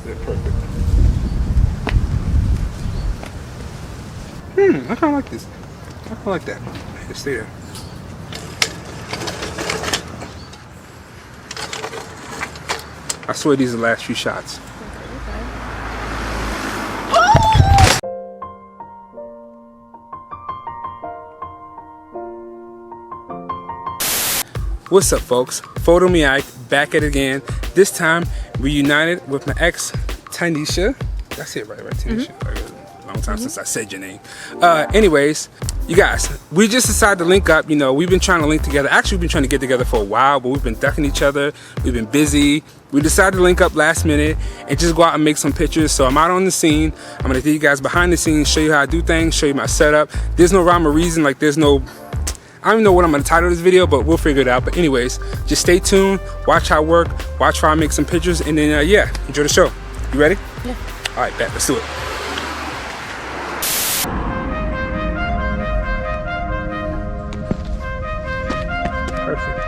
Yeah, perfect. I kind of like this. I kind of like that. Just stay there. I swear these are the last few shots. What's up, folks? PhotoMeIke back at it again. This time reunited with my ex, Tanisha. That's it, right? Tanisha. Long time since I said your name. Anyways, you guys, we just decided to link up. You know, we've been trying to link together. Actually, we've been trying to get together for a while, but we've been ducking each other. We've been busy. We decided to link up last minute and just go out and make some pictures. So I'm out on the scene. I'm gonna take you guys behind the scenes, show you how I do things, show you my setup. There's no rhyme or reason. Like, there's no, I don't even know what I'm gonna title this video, but we'll figure it out. But anyways, just stay tuned, watch how I work, watch how I make some pictures, and then yeah, enjoy the show. You ready? Yeah. All right, bet, let's do it. Perfect.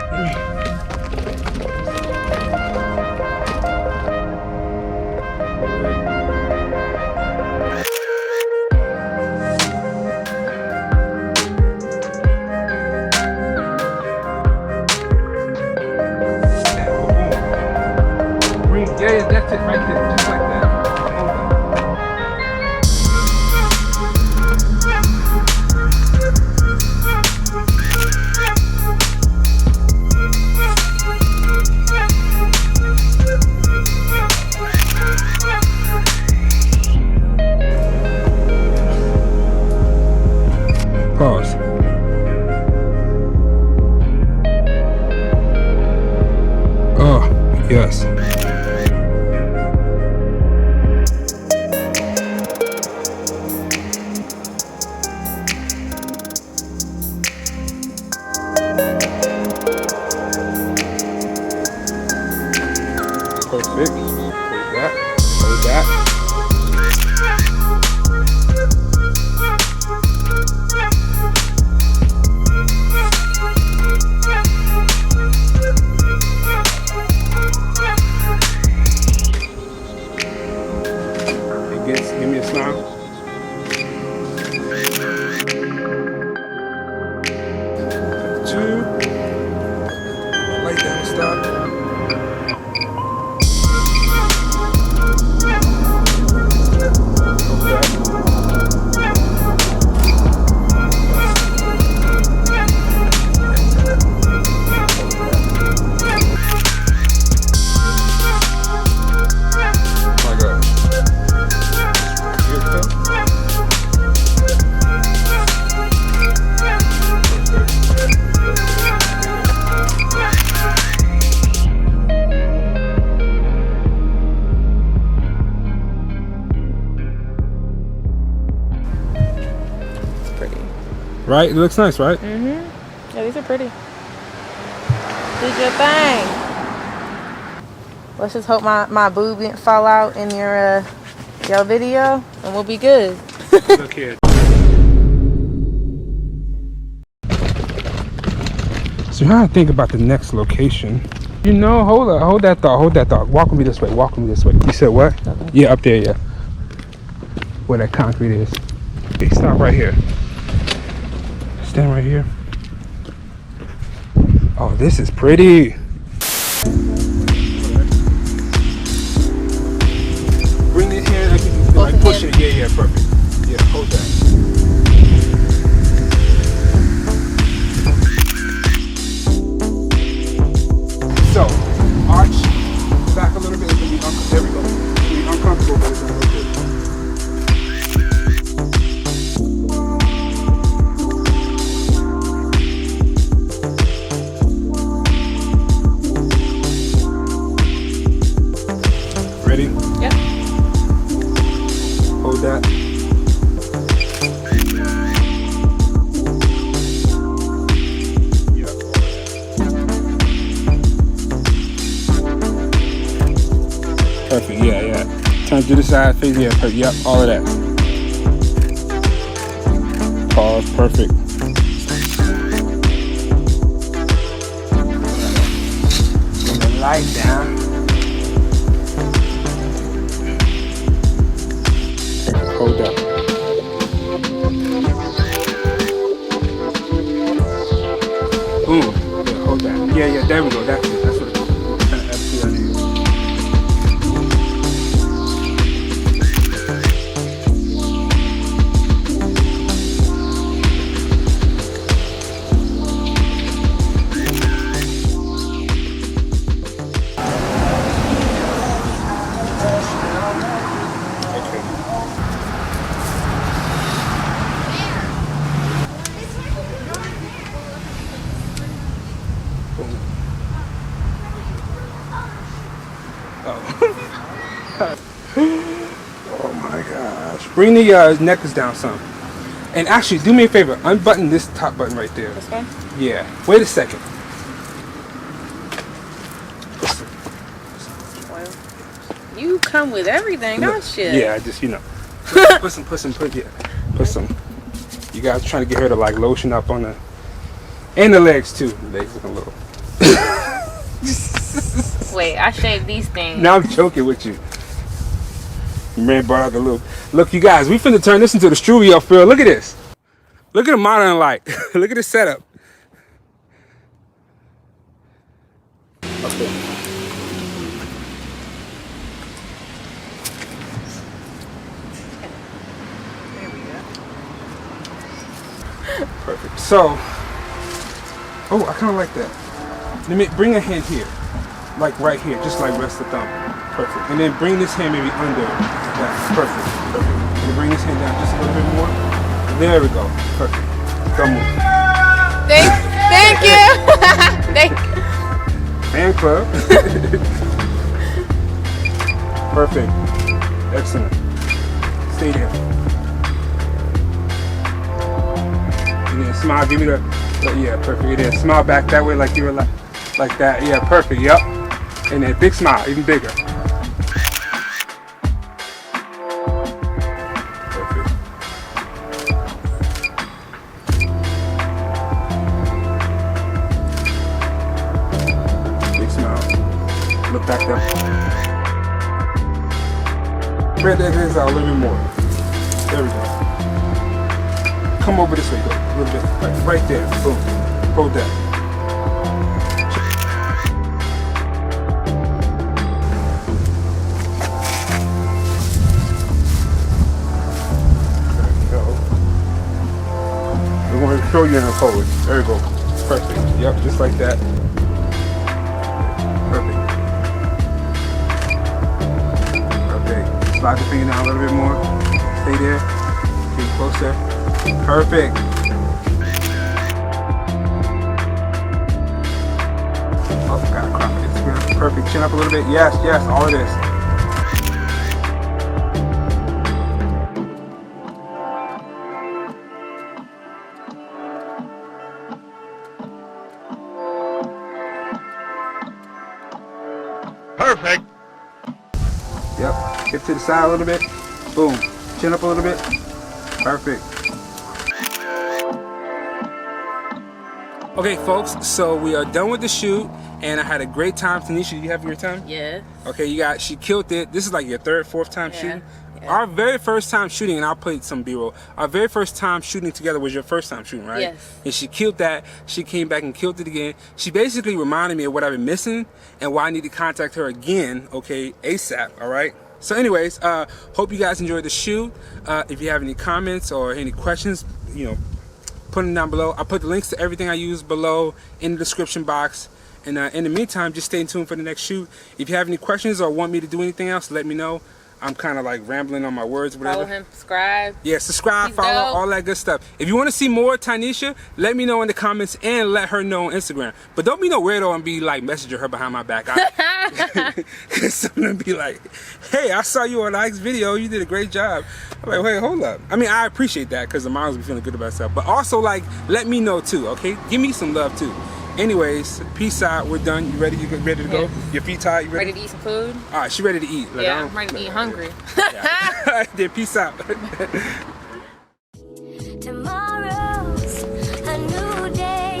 Yeah, that's it right there, just like that. Pause. Oh, yes. Perfect. Hold that. Hold that. Give me a smile. Two. Light down, stop. Right? It looks nice, right? Yeah, these are pretty. Did your thing. Let's just hope my boob didn't fall out in your video, and we'll be good. Look here. So how I think about the next location. You know, hold that thought. Walk with me this way. You said what? Okay. Yeah, up there, yeah. Where that concrete is. Okay, stop right here. Stand right here. Oh, this is pretty. Bring it here. Like push it. Yeah, perfect. Yeah, hold that. So, arch back a little bit. There we go. It's gonna be uncomfortable, but it's gonna look good. Ready? Yep. Hold that. Yep. Perfect, yeah. Turn to the side, face, yeah, perfect. Yep, all of that. Pause, perfect. Bring the light down. Oh my gosh. Bring the necklace down some. And actually, do me a favor. Unbutton this top button right there. This one? Yeah. Wait a second. Well, you come with everything, don't you? Yeah, I just, you know. Put some. You guys trying to get her to like lotion up on the, and the legs too. The legs looking a little. Wait, I shaved these things. Now I'm joking with you. Man brought out the little. Look, you guys, we finna turn this into the studio field. Look at this. Look at the modern light. Look at the setup. Okay. Perfect. So, oh, I kind of like that. Let me bring a hand here, like right here, just like rest the thumb. Perfect. And then bring this hand maybe under. Yeah, perfect. And bring this hand down just a little bit more. There we go. Perfect. Don't move. Thank you. Thank you. Fan club. Perfect. Excellent. Stay there. And then smile. Give me the yeah, perfect. And then smile back that way like you were like that. Yeah, perfect. Yep. And then big smile, even bigger. Perfect. Big smile. Look back up. Spread that hands out a little bit more. There we go. Come over this way, go. A little bit. Right there. Boom. Hold that. We're going to show you in a pose. There you go. Perfect. Yep, just like that. Perfect. Okay. Slide the finger down a little bit more. Stay there. Get closer. Perfect. Oh, gotta crop it. It's good. Perfect. Chin up a little bit. Yes, yes, all of this. Perfect. Yep. Hip to the side a little bit. Boom. Chin up a little bit. Perfect. Okay, folks. So we are done with the shoot, and I had a great time. Tanisha, you have your time? Yeah. Okay, she killed it. This is like your third, fourth time shooting. Yeah. Our very first time shooting, and I'll play some B-roll. Our very first time shooting together was your first time shooting, right? Yes. And she killed that. She came back and killed it again. She basically reminded me of what I've been missing and why I need to contact her again, okay, ASAP, all right? So anyways, hope you guys enjoyed the shoot. If you have any comments or any questions, you know, put them down below. I'll put the links to everything I use below in the description box. And in the meantime, just stay tuned for the next shoot. If you have any questions or want me to do anything else, let me know. I'm kind of like rambling on my words, whatever. Follow him, subscribe. Yeah, subscribe, He's follow, dope. all that good stuff. If you want to see more Tanisha, let me know in the comments and let her know on Instagram. But don't be no weirdo and be like messaging her behind my back. Cause someone be like, hey, I saw you on Ike's video. You did a great job. I'm like, wait, hold up. I mean, I appreciate that because the moms be feeling good about herself. But also, like, let me know too, okay? Give me some love too. Anyways, peace out. We're done. You ready? You ready to go? Yeah. Your feet tied? You ready? Ready to eat some food? All right, she ready to eat. Like, Yeah, I'm ready to eat hungry. Yeah. All right, then peace out. Tomorrow's a new day,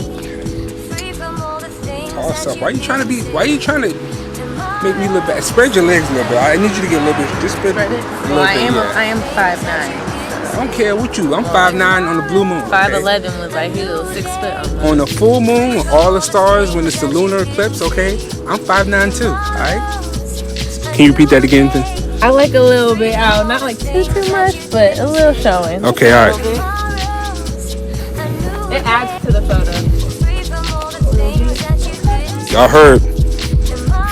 free from all the things Toss that up. Why you trying to be? used Why you trying to make me look bad? Spread your legs a little bit. I need you to get a little bit. Just spread it. Well, I am 5'9". I don't care what you. I'm 5'9" on the blue moon. 5'11" was like he was 6 foot On the full moon, with all the stars, when it's the lunar eclipse, okay? I'm 5'9" too, alright? Can you repeat that again? I like a little bit out, not like too much, but a little showing. Okay, alright. It adds to the photo. Y'all heard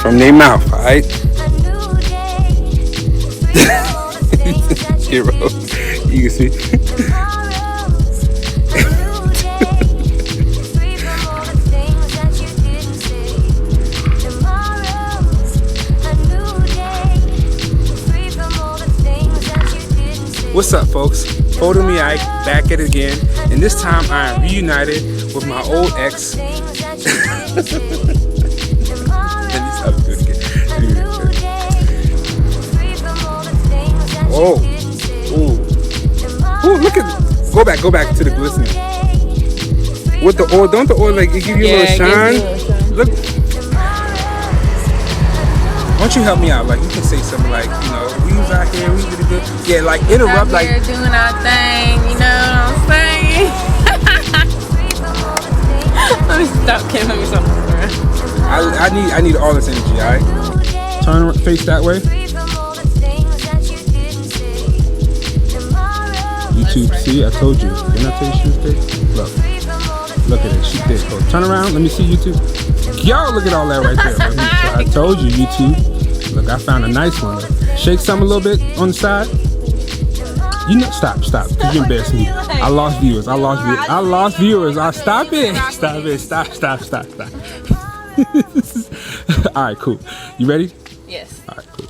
from their mouth, alright? Hero. You can see. What's up, folks? PhotoMeIke back at it again, and this time I am reunited with my old ex. Oh, ooh, look at. Go back to the glistening. With the oil, don't the oil like it give you a little shine? Look. Why don't you help me out? Like you can say something like, you know, we was out here, we really good. Yeah, like interrupt, like We're doing our thing, you know what I'm saying? Let me stop. Can't let me stop. I need all this energy. All right. Turn around, face that way. YouTube, see, I told you. Didn't I tell you she was thick? Look at it. She thick. Oh, turn around. Let me see YouTube. Yo, look at all that right there. I told you, YouTube. Look, I found a nice one. Shake some a little bit on the side. You know, stop, because you're embarrassing me. I lost viewers. Stop it. Stop. All right, cool. You ready? Yes. All right, cool.